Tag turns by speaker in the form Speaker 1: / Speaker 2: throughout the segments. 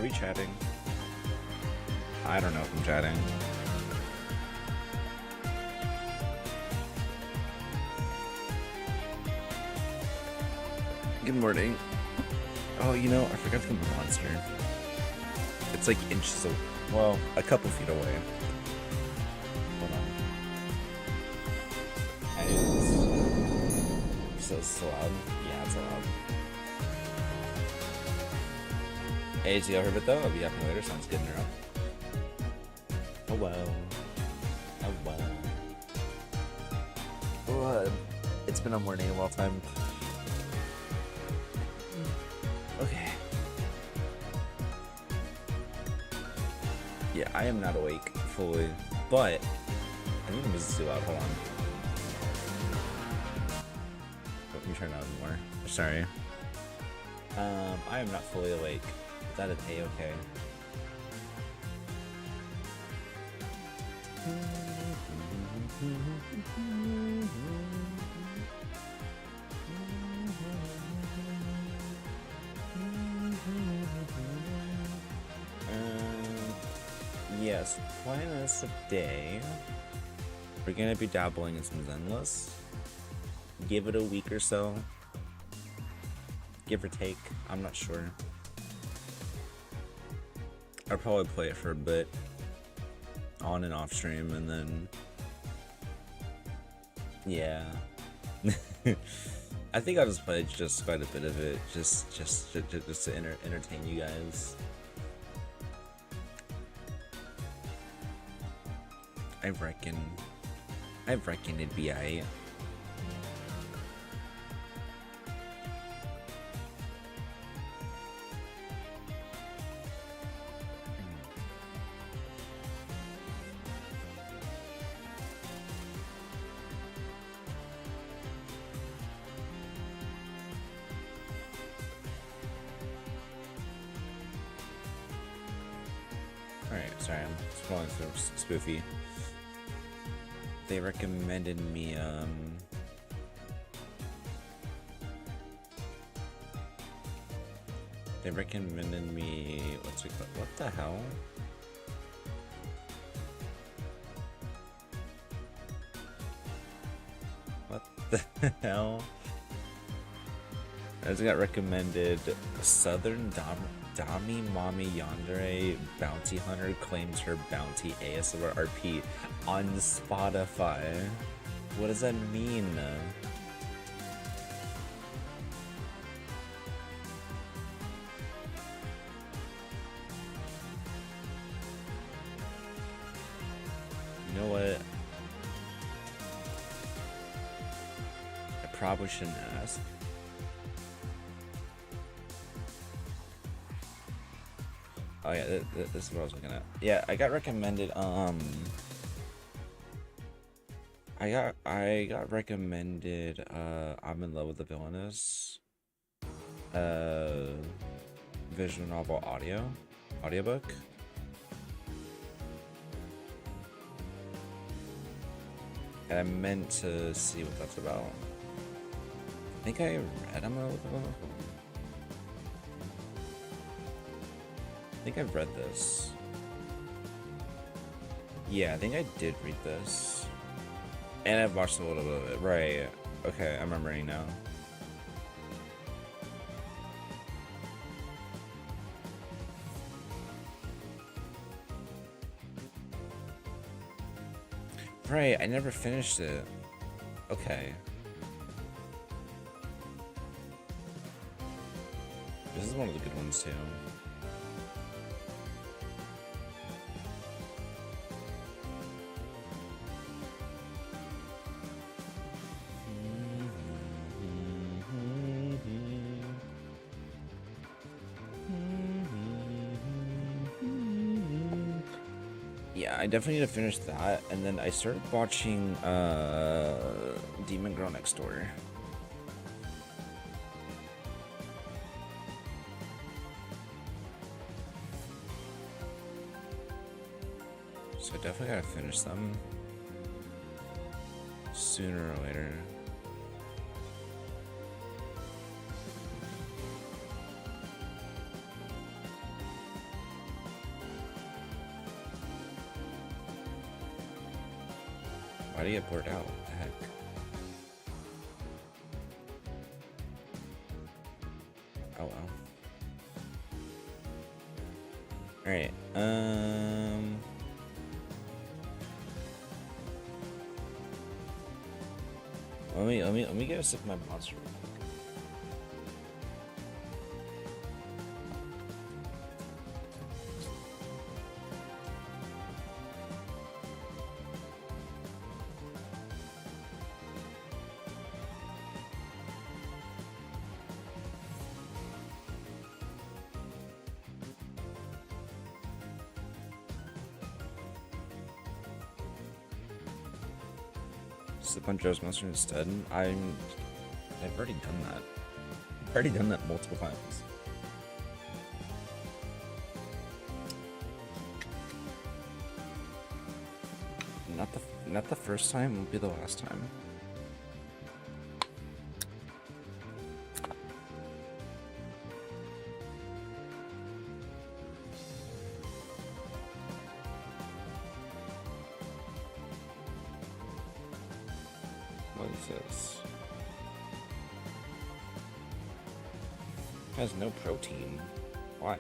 Speaker 1: we chatting? I don't know if I'm chatting. Good morning. Oh, you know, I forgot to come to Monster. It's like inches away. Well, a couple feet away. Hold on. Anyways. So it's loud? Yeah, it's loud. Hey, so y'all heard it though? I'll be happening later. Sounds good in a row. Oh well. Oh well. What? It's been a morning of all time. Okay. Yeah, I am not awake fully, but I think the music's too loud. Hold on. Let me turn it on more. Sorry. I am not fully awake. Is that a A-okay? Yes, plan this today. We're gonna be dabbling in some Zenless. Give it a week or so. Give or take, I'm not sure. I'll probably play it for a bit. On and off stream, and then... yeah. I think I'll just play just quite a bit of it, just to entertain you guys. I reckon it'd be aight. Alright, sorry, I'm scrolling through Spoofy. They recommended me, what's it called? What the hell? What the hell? I just got recommended Southern Dami Mommy Yandere Bounty Hunter claims her bounty ASMR RP on Spotify. What does that mean? You know what? I probably shouldn't ask. Oh yeah, this is what I was looking at. Yeah, I got recommended, I got recommended, I'm in Love with the Villainess, visual novel audiobook. And I meant to see what that's about. I think I read I'm in Love with the Villainess. I think I've read this. Yeah, I think I did read this. And I've watched a little bit of it. Right. Okay, I'm remembering now. Right, I never finished it. Okay. This is one of the good ones too. Yeah, I definitely need to finish that, and then I started watching Demon Girl Next Door. So I definitely gotta finish them sooner or later. How do you get blurred out? What the heck? Oh well. Alright, let me get a sip of my monster real quick. Sip on Joe's monster instead. I've already done that. I've already done that multiple times. Not the first time, won't be the last time. What is this? It has no protein. Why?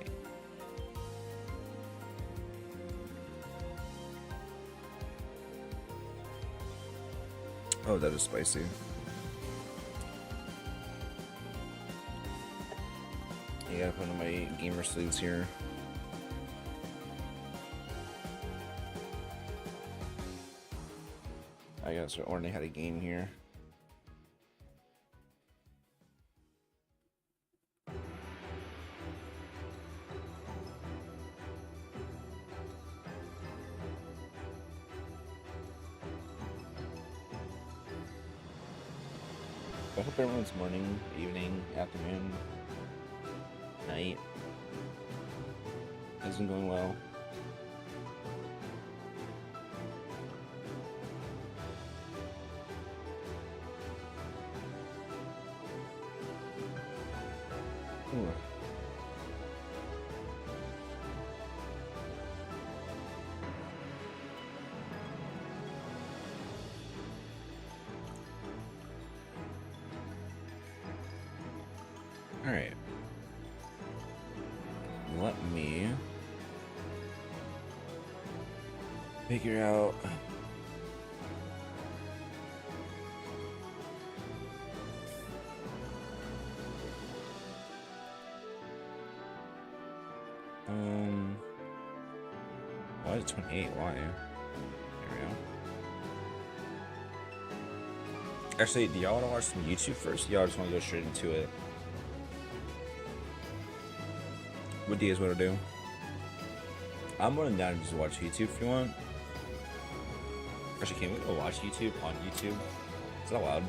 Speaker 1: Oh, that is spicy. I gotta put on my gamer sleeves here. I gotta start learning how to game here. I hope everyone's morning, evening, afternoon, night isn't going well. Ooh. All right. Let me figure out why is it 28? Why? There we go. Actually, do y'all want to watch some YouTube first? Y'all just want to go straight into it? What do you guys want to do? I'm running down to just watch YouTube if you want. Actually, can we go watch YouTube on YouTube? Is that allowed?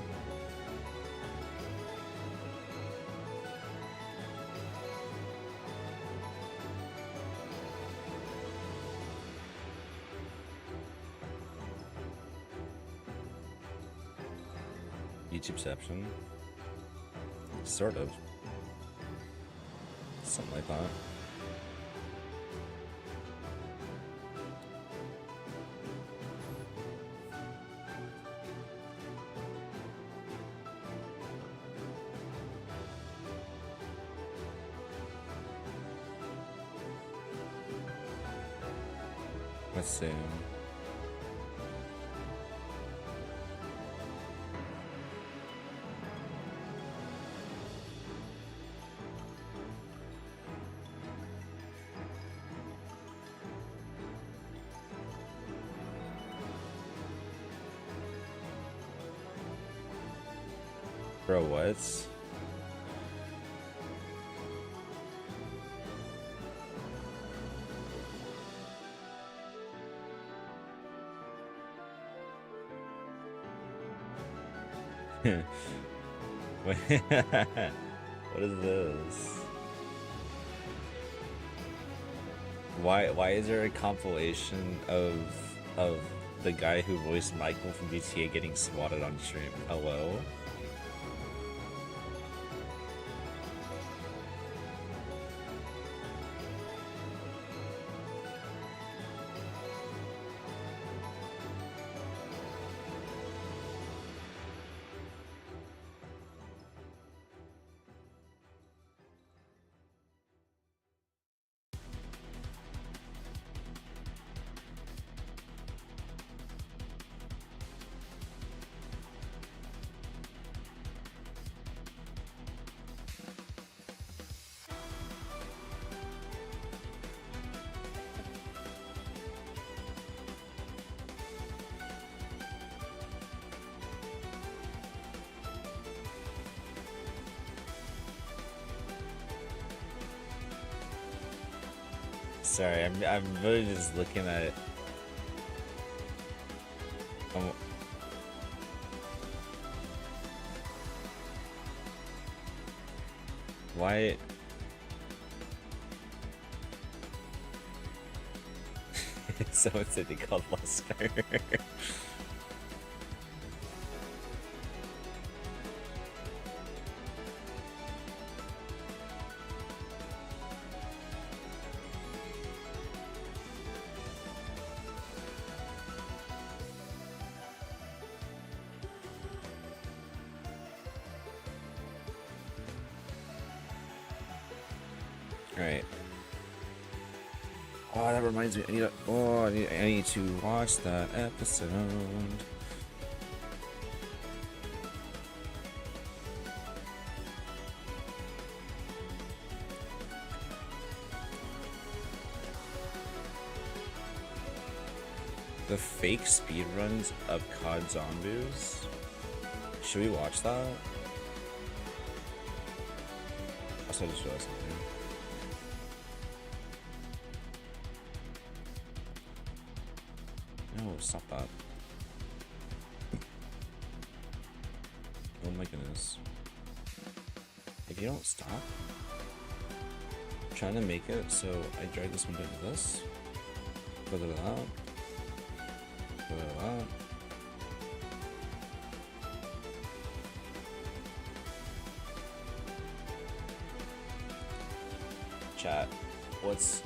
Speaker 1: YouTubeception? Sort of. Something like that. Let's see. Bro, what? What is this? Why is there a compilation of the guy who voiced Michael from GTA getting swatted on stream? Hello? Sorry, I'm really just looking at it. Why? Someone said they called Luster. Alright. Oh, that reminds me. I need to watch that episode. The fake speedruns of COD Zombies. Should we watch that? Also, just realized something. No, stop that. Oh my goodness. If you don't stop. I'm trying to make it so I drag this one into this. Go to that. Go to that. Chat. Let's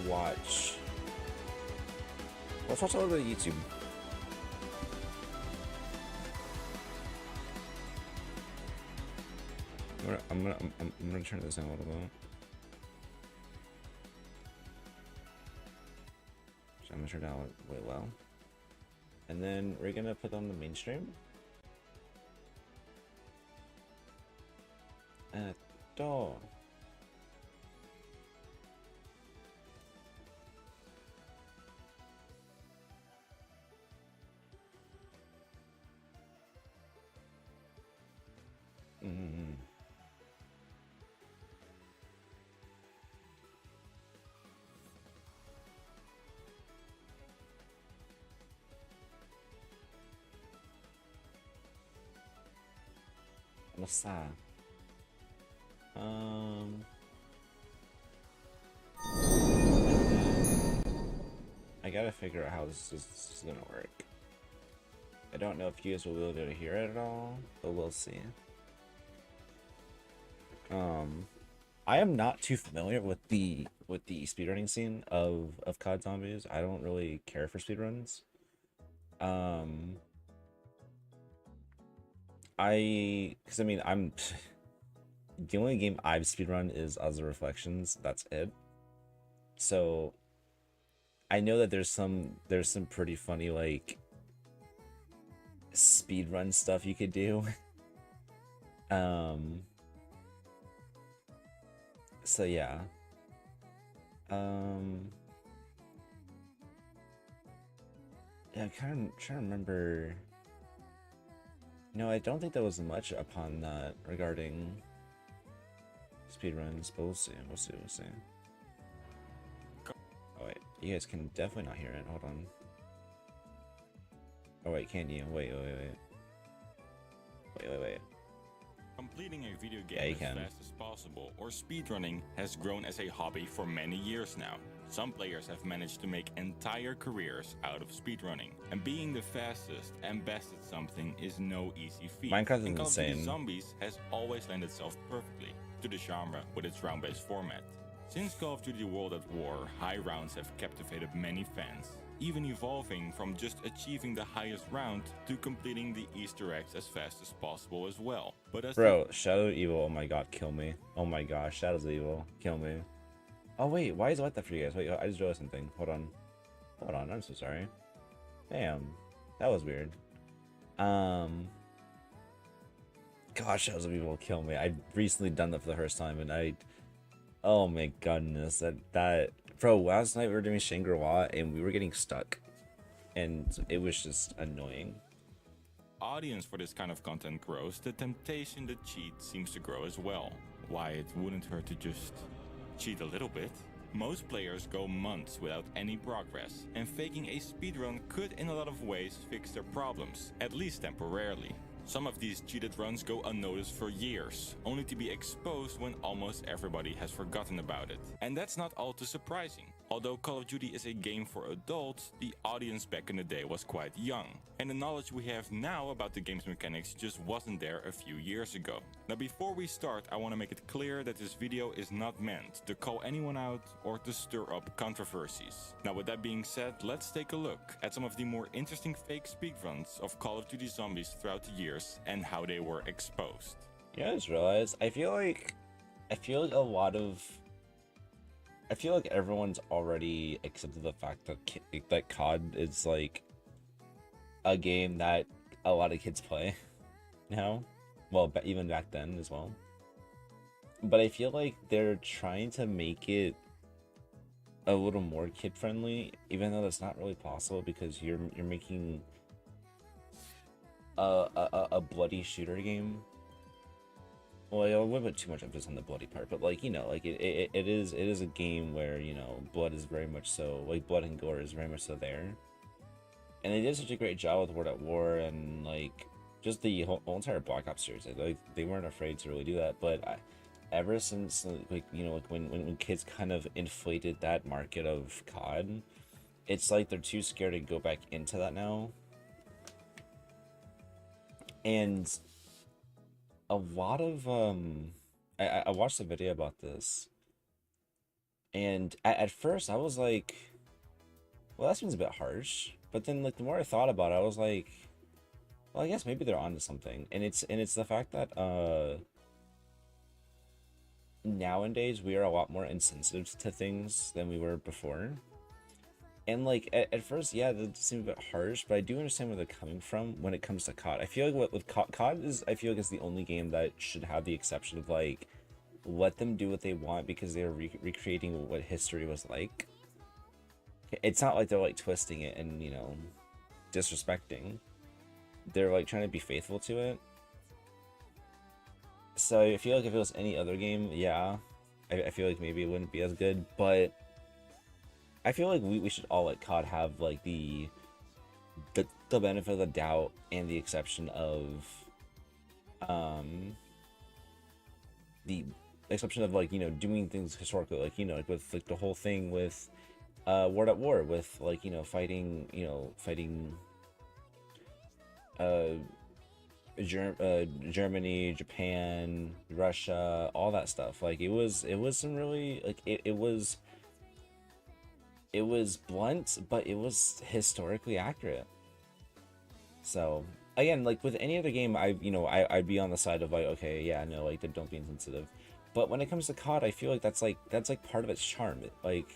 Speaker 1: watch. Let's watch a little bit of YouTube. I'm gonna turn this down a little bit. So I'm gonna turn it down way low. And then we're gonna put on the mainstream. Door. What's that? I gotta figure out how this is gonna work. I don't know if you guys will be able to hear it at all, but we'll see. I am not too familiar with the speedrunning scene of COD Zombies. I don't really care for speedruns. Because I mean, I'm the only game I've speedrun is Other Reflections. That's it. So I know that there's some pretty funny like speedrun stuff you could do. So yeah. Yeah, I'm kind of trying to remember. No, I don't think there was much upon that regarding speedruns, but we'll see. We'll see. Oh wait, you guys can definitely not hear it. Hold on. Oh wait, can you? Wait.
Speaker 2: Completing a video game as fast as possible or speedrunning has grown as a hobby for many years now. Some players have managed to make entire careers out of speedrunning, and being the fastest and best at something is no easy feat.
Speaker 1: Minecraft is
Speaker 2: and Call of Duty
Speaker 1: insane.
Speaker 2: Zombies has always lent itself perfectly to the genre with its round-based format. Since Call of Duty World at War, high rounds have captivated many fans, even evolving from just achieving the highest round to completing the Easter eggs as fast as possible as well. But as
Speaker 1: Bro, Shadow of Evil, oh my god, kill me. Oh my gosh, Shadows of Evil, kill me. Oh wait, why is it like that for you guys? Wait, I just realized something. Hold on, I'm so sorry. Damn, that was weird. Gosh, Shadows of Evil will kill me. I've recently done that for the first time, and oh my goodness, that bro, last night we were doing Shangri-La and we were getting stuck, and it was just annoying.
Speaker 2: Audience for this kind of content grows, the temptation to cheat seems to grow as well. Why it wouldn't hurt to just cheat a little bit. Most players go months without any progress, and faking a speedrun could in a lot of ways fix their problems, at least temporarily. Some of these cheated runs go unnoticed for years, only to be exposed when almost everybody has forgotten about it. And that's not all too surprising. Although Call of Duty is a game for adults, the audience back in the day was quite young, and the knowledge we have now about the game's mechanics just wasn't there a few years ago. Now before we start, I want to make it clear that this video is not meant to call anyone out or to stir up controversies. Now with that being said, let's take a look at some of the more interesting fake speedruns of Call of Duty Zombies throughout the years and how they were exposed.
Speaker 1: You know, I just realized, I feel like everyone's already accepted the fact that that COD is like a game that a lot of kids play now. Well, even back then as well. But I feel like they're trying to make it a little more kid friendly, even though that's not really possible because you're making a bloody shooter game. Well, I wouldn't put too much emphasis on the bloody part, but like, you know, like it is a game where, you know, blood is very much so, like blood and gore is very much so there. And they did such a great job with World at War and like just the whole entire Black Ops series. Like they weren't afraid to really do that. But ever since like, you know, like when kids kind of inflated that market of COD, it's like they're too scared to go back into that now. And a lot of I watched a video about this, and at first I was like, well, that seems a bit harsh. But then like the more I thought about it, I was like, well, I guess maybe they're onto something. And it's the fact that nowadays we are a lot more insensitive to things than we were before. And like at first, yeah, that seemed a bit harsh, but I do understand where they're coming from when it comes to COD. I feel like what with COD is, I feel like it's the only game that should have the exception of like, let them do what they want because they're recreating what history was like. It's not like they're like twisting it and, you know, disrespecting. They're like trying to be faithful to it. So I feel like if it was any other game, yeah, I feel like maybe it wouldn't be as good, but I feel like we should all let COD have like the benefit of the doubt and the exception of like, you know, doing things historically, like, you know, like with like the whole thing with World at War, with like, you know, fighting Germany, Japan, Russia, all that stuff. Like it was some really like it was blunt, but it was historically accurate. So again, like with any other game, I'd be on the side of like, okay, yeah, no, like don't be insensitive. But when it comes to COD, I feel like that's like part of its charm. Like,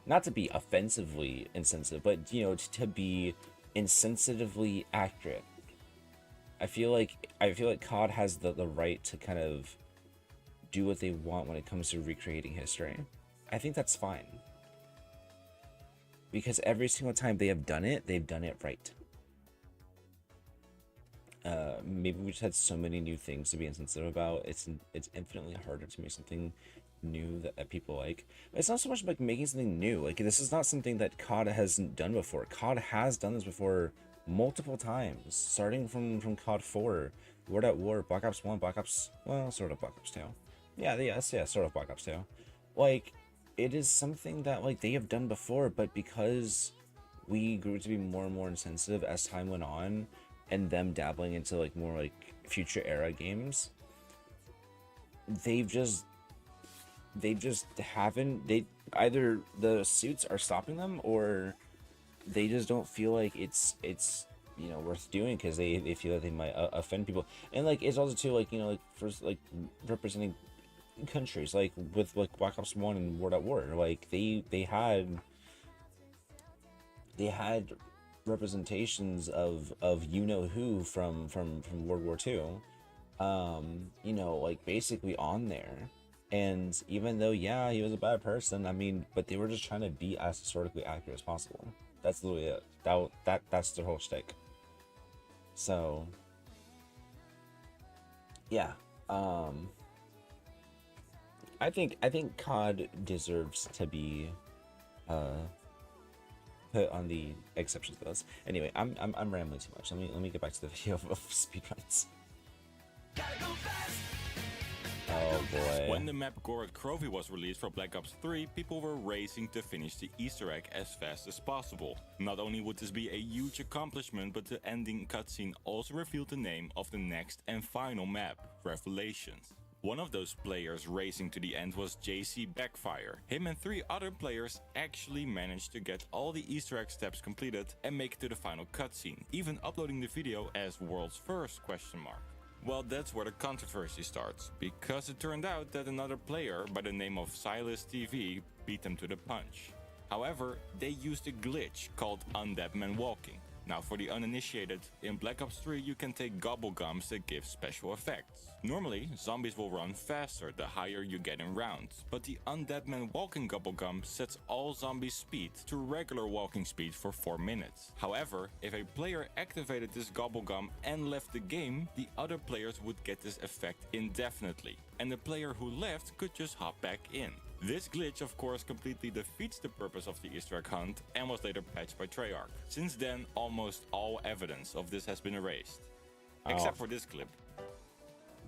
Speaker 1: not to be offensively insensitive, but you know, to be insensitively accurate. I feel like COD has the right to kind of do what they want when it comes to recreating history. I think that's fine. Because every single time they have done it, they've done it right. Maybe we just had so many new things to be insensitive about. It's infinitely harder to make something new that people like. It's not so much like making something new. Like, this is not something that COD hasn't done before. COD has done this before multiple times, starting from COD 4, World at War, Black Ops 1, Black Ops, well, sort of Black Ops 2. Yeah, sort of Black Ops 2. Like, it is something that like they have done before, but because we grew to be more and more insensitive as time went on, and them dabbling into like more like future era games, they've just haven't, they either the suits are stopping them or they just don't feel like it's you know, worth doing because they feel that they might offend people. And like it's also too like, you know, like first like representing countries, like with like Black Ops 1 and World at War, like they had representations of you know who from World War II, you know, like basically on there. And even though, yeah, he was a bad person, I mean, but they were just trying to be as historically accurate as possible. That's literally it. That's their whole shtick. So I think COD deserves to be put on the exceptions list. Anyway, I'm rambling too much. Let me get back to the video of speedruns. Oh boy.
Speaker 2: When the map Gorod Krovi was released for Black Ops 3, people were racing to finish the Easter egg as fast as possible. Not only would this be a huge accomplishment, but the ending cutscene also revealed the name of the next and final map, Revelations. One of those players racing to the end was JC Backfire. Him and 3 other players actually managed to get all the Easter egg steps completed and make it to the final cutscene, even uploading the video as world's first ? Well, that's where the controversy starts, because it turned out that another player by the name of Silas TV beat them to the punch. However, they used a glitch called Undead Man Walking. Now, for the uninitiated, in Black Ops 3 you can take gobblegums that give special effects. Normally, zombies will run faster the higher you get in rounds, but the Undead Man Walking gobblegum sets all zombies' speed to regular walking speed for 4 minutes. However, if a player activated this gobblegum and left the game, the other players would get this effect indefinitely, and the player who left could just hop back in. This glitch of course completely defeats the purpose of the Easter egg hunt and was later patched by Treyarch. Since then, almost all evidence of this has been erased. Except for this clip.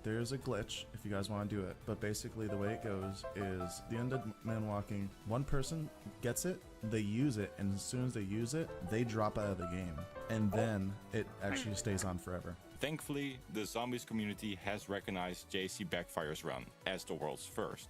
Speaker 3: There's a glitch if you guys want to do it, but basically the way it goes is the Undead Man Walking, one person gets it, they use it, and as soon as they use it, they drop out of the game. And then it actually stays on forever.
Speaker 2: Thankfully, the zombies community has recognized JC Backfire's run as the world's first.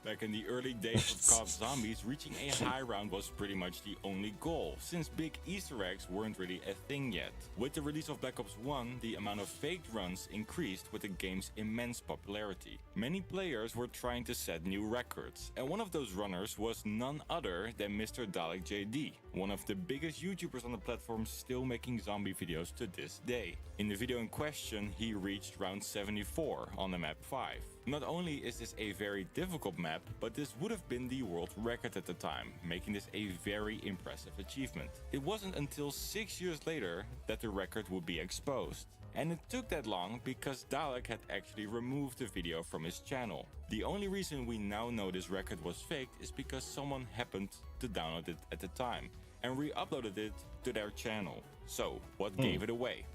Speaker 2: Back in the early days of COD Zombies, reaching a high round was pretty much the only goal, since big Easter eggs weren't really a thing yet. With the release of Black Ops 1, the amount of faked runs increased with the game's immense popularity. Many players were trying to set new records, and one of those runners was none other than Mr. Dalek JD, one of the biggest YouTubers on the platform still making zombie videos to this day. In the video in question, he reached round 74 on the map 5. Not only is this a very difficult map, but this would have been the world record at the time, making this a very impressive achievement. It wasn't until 6 years later that the record would be exposed. And it took that long because Dalek had actually removed the video from his channel. The only reason we now know this record was faked is because someone happened to download it at the time and re-uploaded it to their channel. So, what gave it away?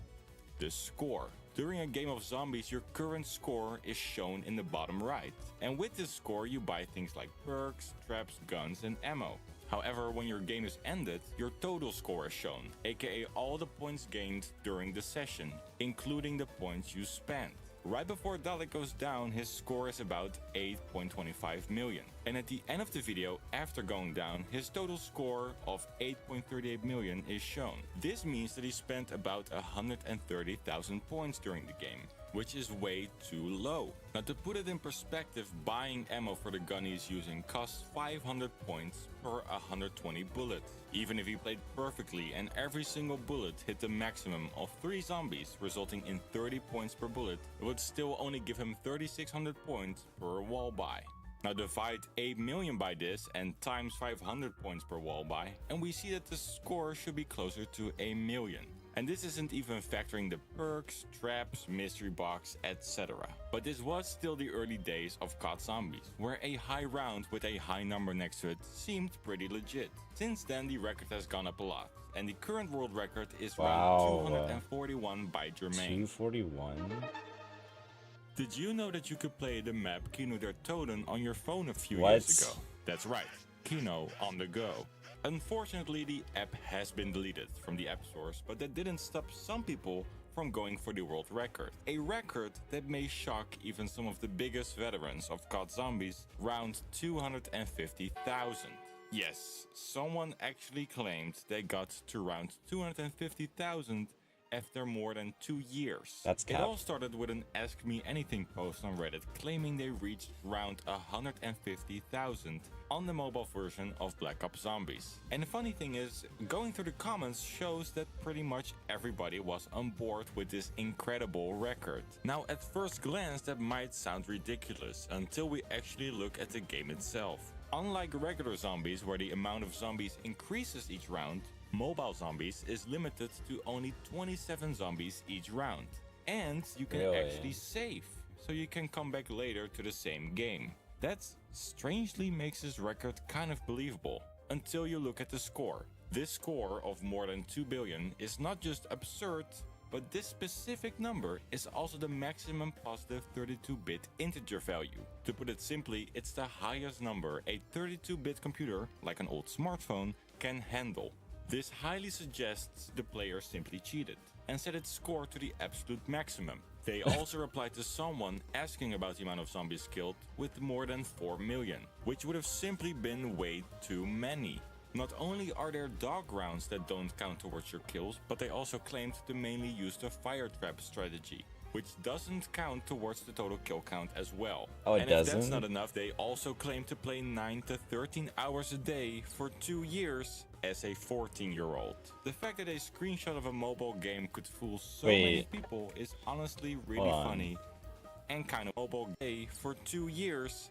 Speaker 2: The score. During a game of zombies, your current score is shown in the bottom right. And with this score, you buy things like perks, traps, guns, and ammo. However, when your game is ended, your total score is shown, aka all the points gained during the session, including the points you spent. Right before Dalek goes down, his score is about 8.25 million. And at the end of the video, after going down, his total score of 8.38 million is shown. This means that he spent about 130,000 points during the game, which is way too low. Now, to put it in perspective, buying ammo for the gun he's using costs 500 points per 120 bullets. Even if he played perfectly and every single bullet hit the maximum of 3 zombies, resulting in 30 points per bullet, it would still only give him 3,600 points per wall buy. Now divide 8 million by this and times 500 points per wall buy, and we see that the score should be closer to 1 million. And this isn't even factoring the perks, traps, mystery box, etc. But this was still the early days of COD Zombies, where a high round with a high number next to it seemed pretty legit. Since then, the record has gone up a lot, and the current world record is round 241 by Germain.
Speaker 1: 241?
Speaker 2: Did you know that you could play the map Kino der Toten on your phone a few years ago? That's right, Kino on the go. Unfortunately, the app has been deleted from the app stores, but that didn't stop some people from going for the world record. A record that may shock even some of the biggest veterans of COD Zombies, round 250,000. Yes, someone actually claimed they got to round 250,000 after more than 2 years.
Speaker 1: That's cap.
Speaker 2: It all started with an Ask Me Anything post on Reddit claiming they reached round 150,000 on the mobile version of Black Ops Zombies. And the funny thing is, going through the comments shows that pretty much everybody was on board with this incredible record. Now, at first glance, that might sound ridiculous until we actually look at the game itself. Unlike regular zombies, where the amount of zombies increases each round, Mobile Zombies is limited to only 27 zombies each round. And you can actually save. so you can come back later to the same game. That strangely makes his record kind of believable, until you look at the score. This score of more than 2 billion is not just absurd, but this specific number is also the maximum positive 32-bit integer value. To put it simply, it's the highest number a 32-bit computer, like an old smartphone, can handle. This highly suggests the player simply cheated and set its score to the absolute maximum. They also replied to someone asking about the amount of zombies killed with more than 4 million, which would have simply been way too many. Not only are there dog rounds that don't count towards your kills, but they also claimed to mainly use the fire trap strategy, which doesn't count towards the total kill count as well.
Speaker 1: Oh, it
Speaker 2: and
Speaker 1: doesn't?
Speaker 2: if that's not enough, they also claim to play 9 to 13 hours a day for 2 years as a 14-year-old. The fact that a screenshot of a mobile game could fool so many people is honestly really funny and kind of mobile day for 2 years.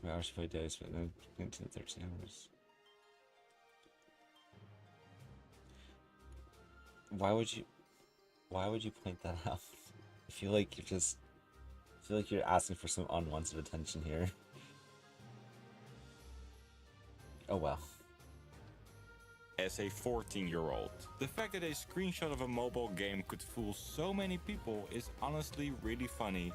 Speaker 1: Hours play days, but then 13 hours. Why would you point that out? I feel like you're asking for some unwanted attention here. Oh well.
Speaker 2: As a 14-year-old. The fact that a screenshot of a mobile game could fool so many people is honestly really funny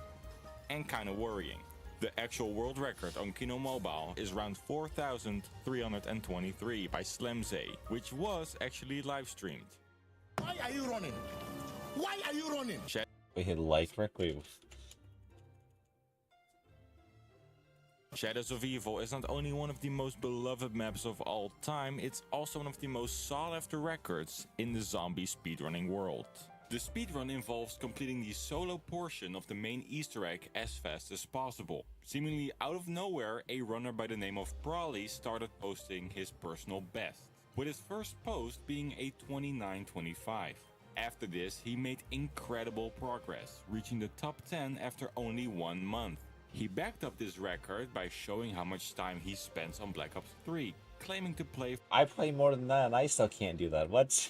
Speaker 2: and kind of worrying. The actual world record on Kino Mobile is around 4,323 by Slemzay, which was actually live streamed.
Speaker 4: Why are you running? Why are you running?
Speaker 1: Wait, like Rick? Wait.
Speaker 2: Shadows of Evil is not only one of the most beloved maps of all time, it's also one of the most sought after records in the zombie speedrunning world. The speedrun involves completing the solo portion of the main Easter egg as fast as possible. Seemingly out of nowhere, a runner by the name of Brawley started posting his personal best, with his first post being a 29:25. After this, he made incredible progress, reaching the top 10 after only 1 month. He backed up this record by showing how much time he spends on Black Ops 3, claiming to play
Speaker 1: I play more than that and I still can't do that. What?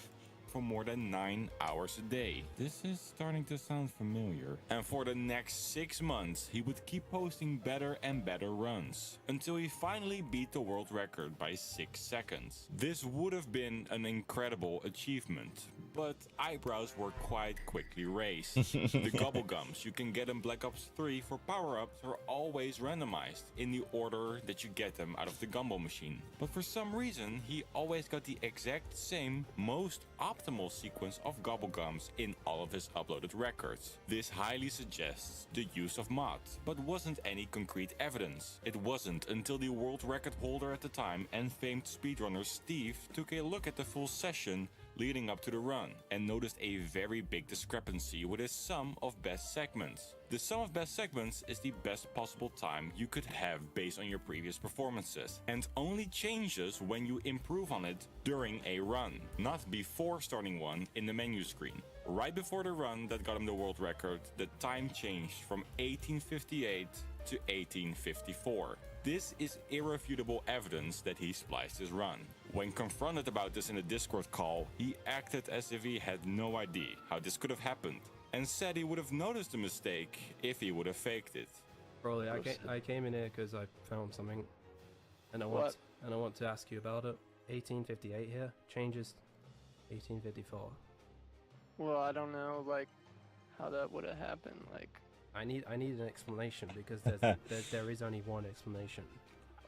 Speaker 2: for more than 9 hours a day. This is starting to sound familiar. And for the next 6 months, he would keep posting better and better runs, until he finally beat the world record by 6 seconds. This would have been an incredible achievement, but eyebrows were quite quickly raised. The gobblegums you can get in Black Ops 3 for power-ups are always randomized, in the order that you get them out of the gumball machine. But for some reason, he always got the exact same, most optimal sequence of gobblegums in all of his uploaded records. This highly suggests the use of mods, but wasn't any concrete evidence. It wasn't until the world record holder at the time and famed speedrunner Steve took a look at the full session leading up to the run and noticed a very big discrepancy with his sum of best segments. The sum of best segments is the best possible time you could have based on your previous performances, and only changes when you improve on it during a run, not before starting one in the menu screen. Right before the run that got him the world record, the time changed from 1858 to 1854. This is irrefutable evidence that he spliced his run. When confronted about this in a Discord call, he acted as if he had no idea how this could have happened, and said he would have noticed the mistake if he would have faked it.
Speaker 5: Broly, I came in here because I found something, and I want to ask you about it. 1858 here changes 1854.
Speaker 6: Well, I don't know, like, how that would have happened. Like,
Speaker 5: I need an explanation because there is only one explanation.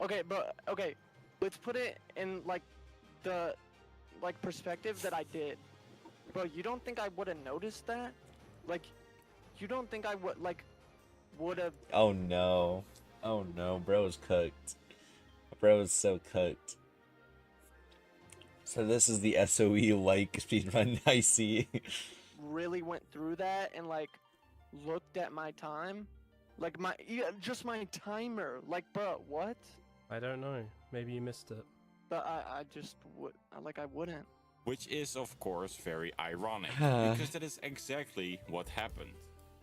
Speaker 6: okay, but okay, let's put it in like the perspective that I did. Bro, you don't think I would have noticed that? Like, you don't think I would have?
Speaker 1: Oh no, bro is cooked. Bro is so cooked. So this is the SOE like speedrun I see.
Speaker 6: Really went through that and like looked at my time, like just my timer. Like, bro, what?
Speaker 5: I don't know. Maybe you missed it.
Speaker 6: But I just would I wouldn't.
Speaker 2: Which is, of course, very ironic, because that is exactly what happened.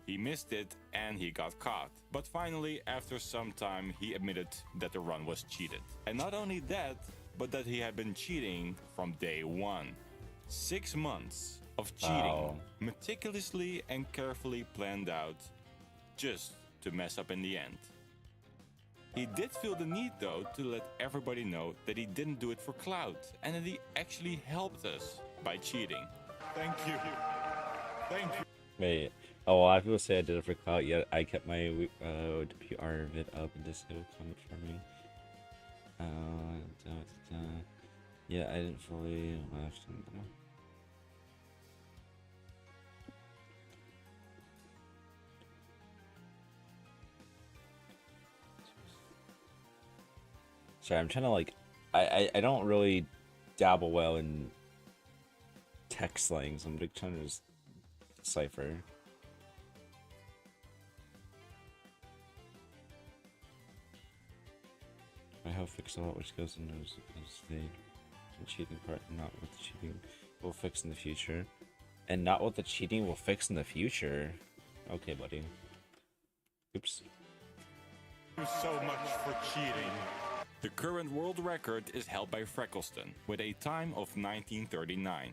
Speaker 2: He missed it and he got caught. But finally, after some time, he admitted that the run was cheated. And not only that, but that he had been cheating from day one. 6 months of cheating,
Speaker 1: Wow.
Speaker 2: meticulously and carefully planned out, just to mess up in the end. He did feel the need though to let everybody know that he didn't do it for clout and that he actually helped us by cheating. Thank you. Thank you.
Speaker 1: Wait. Oh, a lot of people say I did it for clout, yet I kept my PR of it up and disabled comment farming. Yeah, I didn't fully left. Sorry, I'm trying to like, I don't really dabble well in text slang, so I'm like trying to just decipher. I have fixed a lot which goes into the cheating part, and not what the cheating will fix in the future. And not what the cheating will fix in the future. Okay, buddy. Oops.
Speaker 2: Thank you so much for cheating. The current world record is held by Freckleston with a time of 1939.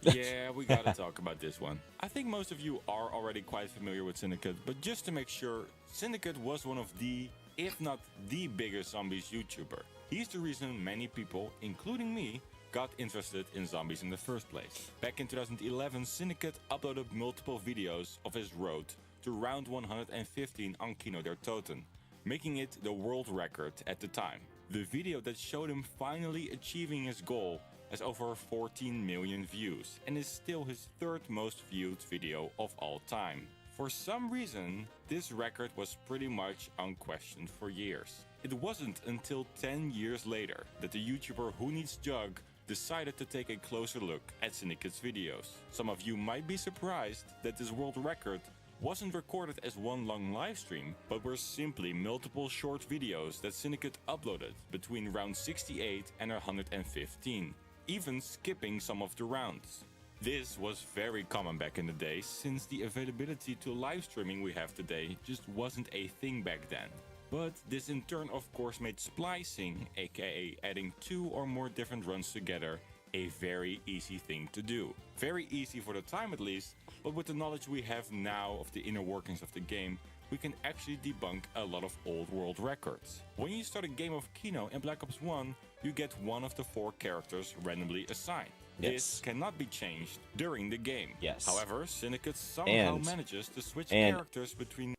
Speaker 2: Yeah, we gotta talk about this one. I think most of you are already quite familiar with Syndicate, but just to make sure, Syndicate was one of the, if not the biggest zombies YouTuber. He's the reason many people, including me, got interested in zombies in the first place. Back in 2011, Syndicate uploaded multiple videos of his road to round 115 on Kino der Toten, making it the world record at the time. The video that showed him finally achieving his goal has over 14 million views and is still his third most viewed video of all time. For some reason, this record was pretty much unquestioned for years. It wasn't until 10 years later that the YouTuber Who Needs Jug decided to take a closer look at Syndicate's videos. Some of you might be surprised that this world record wasn't recorded as one long livestream, but were simply multiple short videos that Syndicate uploaded between round 68 and 115, even skipping some of the rounds. This was very common back in the day, since the availability to live streaming we have today just wasn't a thing back then. But this in turn of course made splicing, aka adding 2 or more different runs together, a very easy thing to do. Very easy for the time at least, but with the knowledge we have now of the inner workings of the game, we can actually debunk a lot of old world records. When you start a game of Kino in Black Ops 1, you get one of the 4 characters randomly assigned.
Speaker 1: Yes.
Speaker 2: This cannot be changed during the game.
Speaker 1: Yes.
Speaker 2: However, Syndicate somehow manages to switch characters between...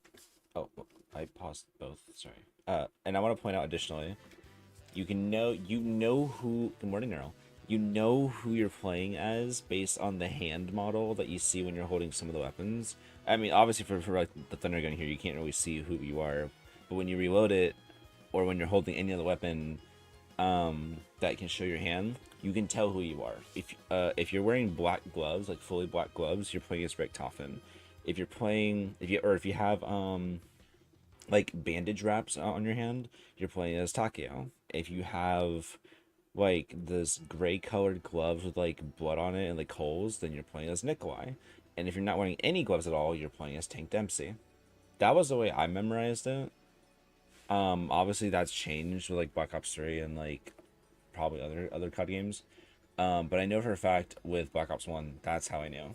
Speaker 1: Oh, I paused both, sorry. And I want to point out additionally, you know who, good morning Earl, you know who you're playing as based on the hand model that you see when you're holding some of the weapons. I mean, obviously for like the thunder gun here, you can't really see who you are, but when you reload it, or when you're holding any other weapon that can show your hand, you can tell who you are. If you're wearing black gloves, like fully black gloves, you're playing as Richtofen. If you have like bandage wraps on your hand, you're playing as Takeo. If you have like this gray colored gloves with like blood on it and like holes, then you're playing as Nikolai. And if you're not wearing any gloves at all, you're playing as Tank Dempsey. That was the way I memorized it. Obviously that's changed with like Black Ops 3 and like probably other COD games. But I know for a fact with Black Ops 1, that's how I knew.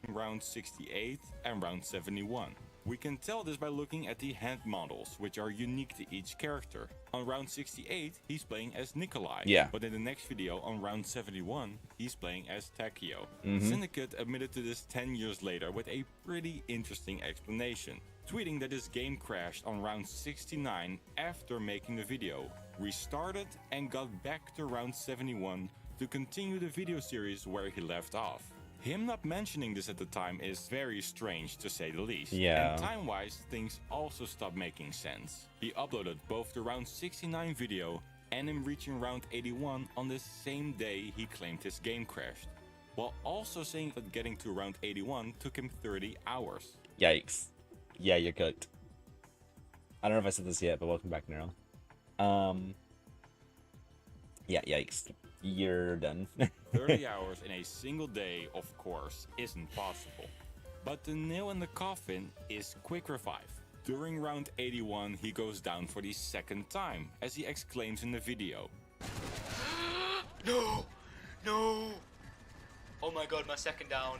Speaker 2: Round 68 and round 71. We can tell this by looking at the hand models, which are unique to each character. On round 68, he's playing as Nikolai.
Speaker 1: Yeah.
Speaker 2: But in the next video, on round 71, he's playing as Takeo.
Speaker 1: Mm-hmm.
Speaker 2: Syndicate admitted to this 10 years later with a pretty interesting explanation, tweeting that his game crashed on round 69 after making the video, restarted and got back to round 71 to continue the video series where he left off. Him not mentioning this at the time is very strange to say the least.
Speaker 1: Yeah.
Speaker 2: And time-wise, things also stopped making sense. He uploaded both the round 69 video and him reaching round 81 on the same day he claimed his game crashed, while also saying that getting to round 81 took him 30 hours.
Speaker 1: Yikes. Yeah, you're cooked. I don't know if I said this yet, but welcome back, Nero. Yeah, yikes. You're done.
Speaker 2: 30 hours in a single day, of course, isn't possible. But the nail in the coffin is quick revive. During round 81, he goes down for the second time, as he exclaims in the video.
Speaker 7: No! No! Oh my god, my second down.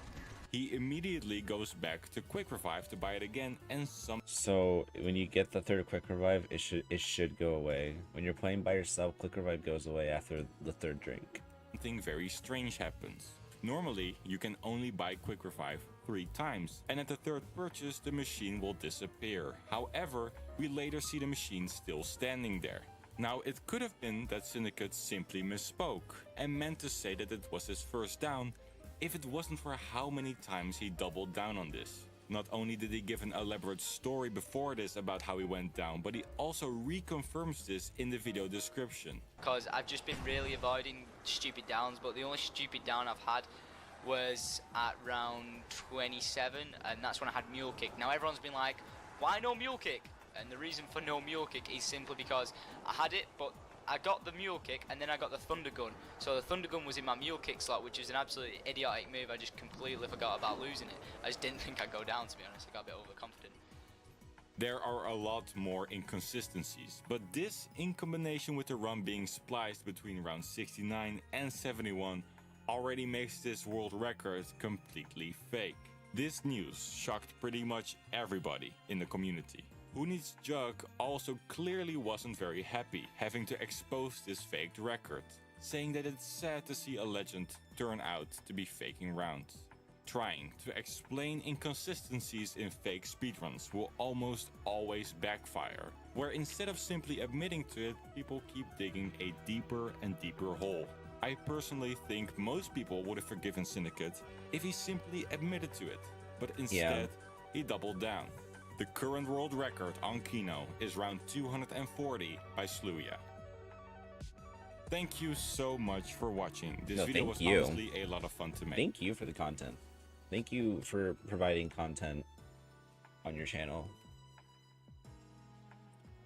Speaker 2: he immediately goes back to Quick Revive to buy it again, and
Speaker 1: So when you get the third quick revive, it should go away. When you're playing by yourself, quick revive goes away after the third drink.
Speaker 2: something very strange happens. Normally, you can only buy Quick Revive 3 times, and at the third purchase, the machine will disappear. However, we later see the machine still standing there. Now, it could have been that Syndicate simply misspoke and meant to say that it was his first down if it wasn't for how many times he doubled down on this. Not only did he give an elaborate story before this about how he went down, but he also reconfirms this in the video description.
Speaker 7: Because I've just been really avoiding stupid downs, but the only stupid down I've had was at round 27, and that's when I had mule kick. Now everyone's been like, why no mule kick? And the reason for no mule kick is simply because I had it, but I got the mule kick and then I got the thunder gun. So the thunder gun was in my mule kick slot, which is an absolutely idiotic move. I just completely forgot about losing it. I just didn't think I'd go down, to be honest. I got a bit overconfident.
Speaker 2: There are a lot more inconsistencies, but this, in combination with the run being spliced between round 69 and 71, already makes this world record completely fake. This news shocked pretty much everybody in the community. Who Needs Jug also clearly wasn't very happy having to expose this faked record, saying that it's sad to see a legend turn out to be faking rounds. Trying to explain inconsistencies in fake speedruns will almost always backfire, where instead of simply admitting to it, people keep digging a deeper and deeper hole. I personally think most people would have forgiven Syndicate if he simply admitted to it, but instead he doubled down. The current world record on Kino is round 240 by Sluya. Thank you so much for watching. This video was honestly a lot of fun to make.
Speaker 1: Thank you for the content. Thank you for providing content on your channel.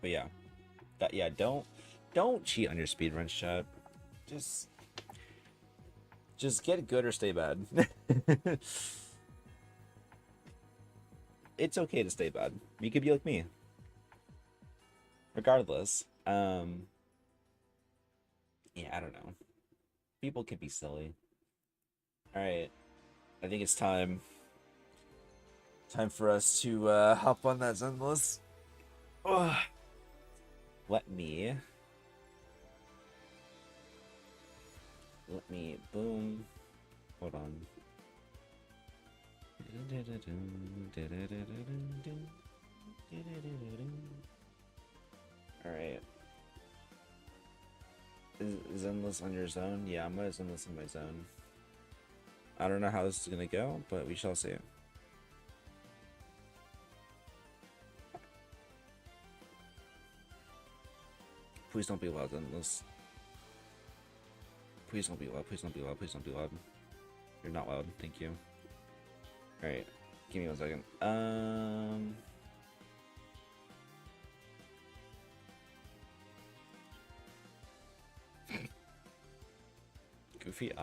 Speaker 1: But yeah, don't cheat on your speedruns, chat. Just get good or stay bad. It's okay to stay bad. You could be like me. Regardless, yeah, I don't know. People can be silly. Alright. I think it's time for us to hop on that Zenless. Let me boom. Hold on. Alright. Is Zenless on your zone? Yeah, I'm gonna Zenless in my zone. I don't know how this is gonna go, but we shall see. Please don't be loud, Zenless. Please don't be loud, please don't be loud, please don't be loud. You're not loud, thank you. Alright, give me 1 second. Goofy,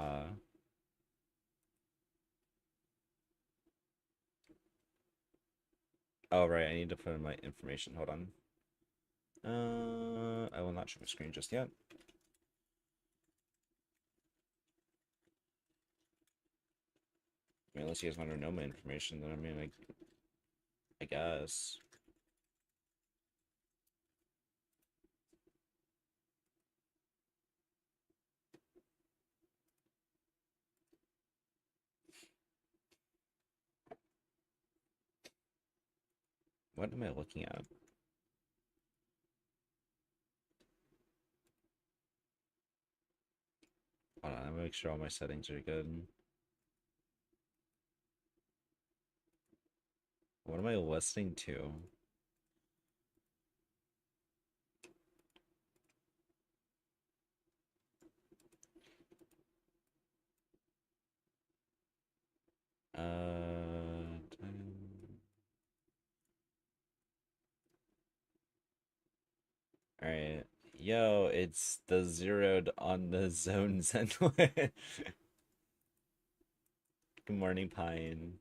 Speaker 1: oh, right, I need to put in my information. Hold on. I will not show my screen just yet. I mean, unless you guys want to know my information, then I mean, I guess. What am I looking at? Hold on, I'm gonna make sure all my settings are good. What am I listening to? Alright. Yo, it's the zeroed on the zone Zenless. Good morning, Pine.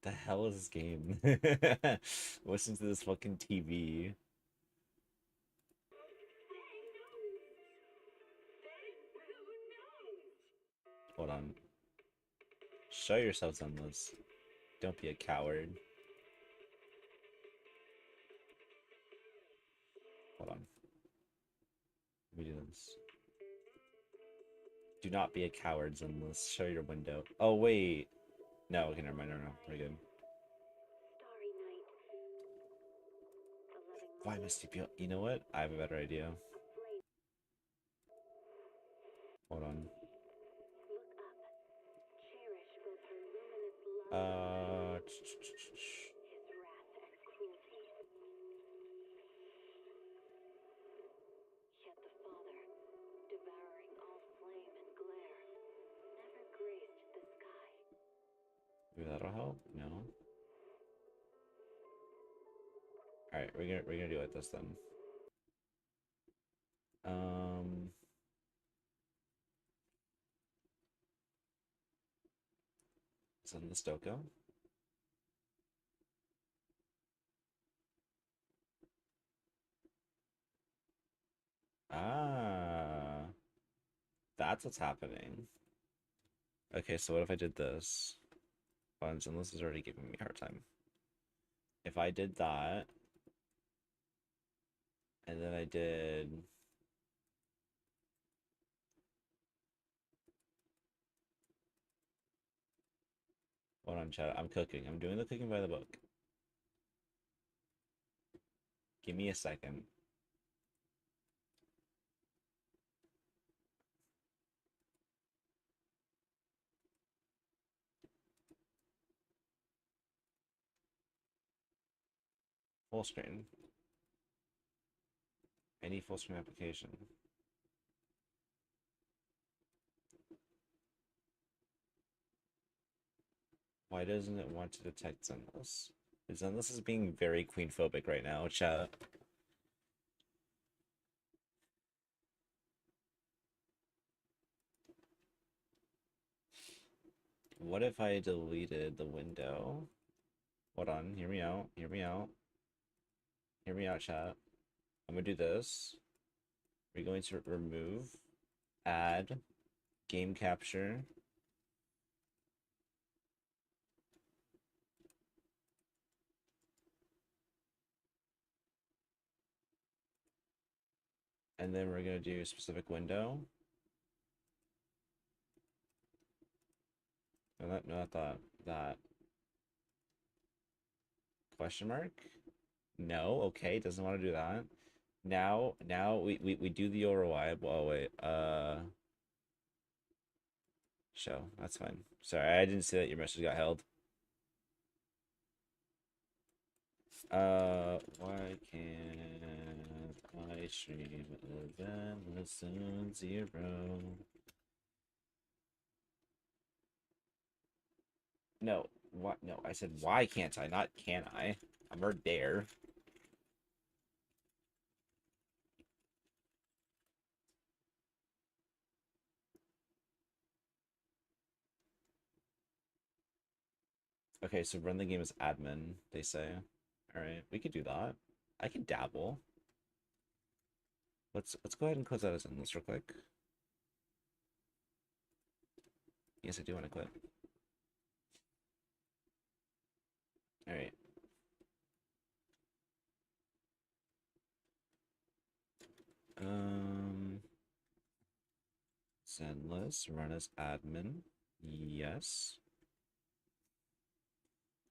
Speaker 1: The hell is this game? Listen to this fucking TV. Hold on. Show yourself, Zenless. Don't be a coward. Hold on. Let me do this. Do not be a coward, Zenless. Show your window. Oh, wait. No, okay, never mind. No, we're good. Why must he be... You know what? I have a better idea. Hold on. Maybe that'll help? No. Alright, we're gonna do it like this then. Send the Stoko. Ah, that's what's happening. Okay, so what if I did this? And this is already giving me a hard time. If I did that, and then I did... Hold on, chat. I'm cooking. I'm doing the cooking by the book. Give me a second. Full screen. Any full screen application. Why doesn't it want to detect Zenless? Zenless is being very queen phobic right now, chat. What if I deleted the window? Hold on, hear me out, hear me out. Hear me out, chat. I'm gonna do this. We're going to remove, add, game capture. And then we're gonna do a specific window. No, not that. Question mark? No, okay, doesn't want to do that. Now we do the ROI. Oh wait, show. That's fine. Sorry, I didn't see that your message got held. Why can't I stream event soon 0? No, what? No, I said why can't I? Not can I? I'm right there. Okay, so run the game as admin, they say. Alright, we could do that. I can dabble. Let's go ahead and close that as endless real quick. Yes, I do want to quit. Alright. Zenless, run as admin. Yes.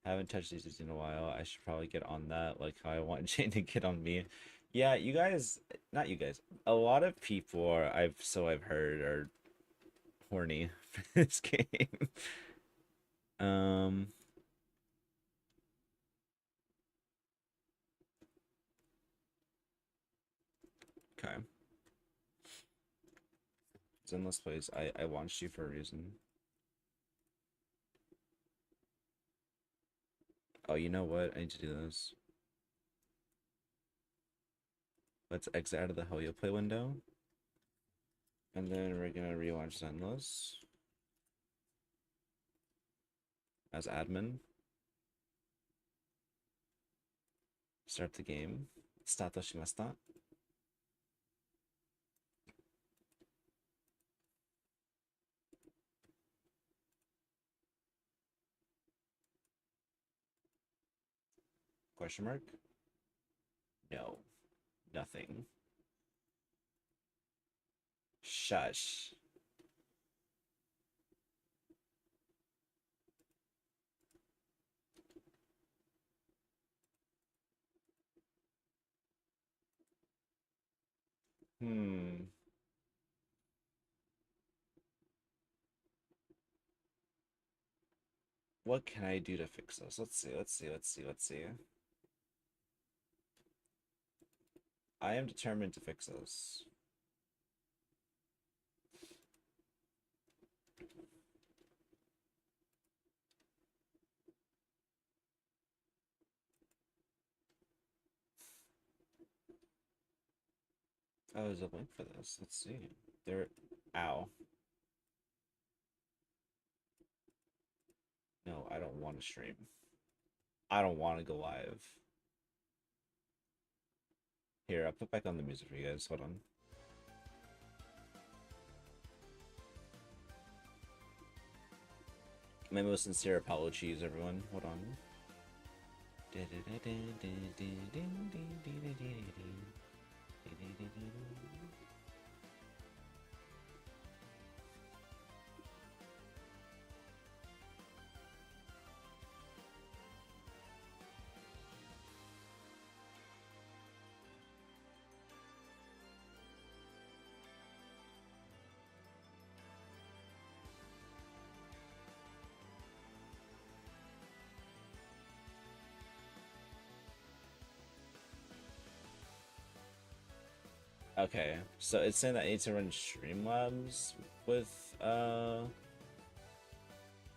Speaker 1: Haven't touched these in a while. I should probably get on that, like how I want Jane to get on me. Yeah, you guys, not you guys. A lot of people are, I've heard, are horny for this game. Okay. Zenless plays. I watched you for a reason. Oh, you know what? I need to do this. Let's exit out of the Helio Play window. And then we're gonna relaunch Zenless as admin. Start the game. Start shimashita. Question mark? No. Nothing. Shush. What can I do to fix this? Let's see. I am determined to fix this. Oh, there's a link for this. Let's see. There. Ow. No, I don't want to stream. I don't want to go live. Here, I'll put back on the music for you guys. Hold on. My most sincere apologies, everyone. Hold on. Okay, so it's saying that I need to run Streamlabs with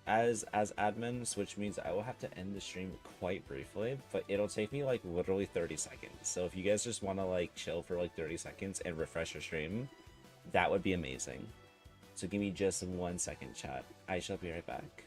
Speaker 1: as admins, which means I will have to end the stream quite briefly, but it'll take me like literally 30 seconds. So if you guys just want to like chill for like 30 seconds and refresh your stream, that would be amazing. So give me just 1 second, chat. I shall be right back.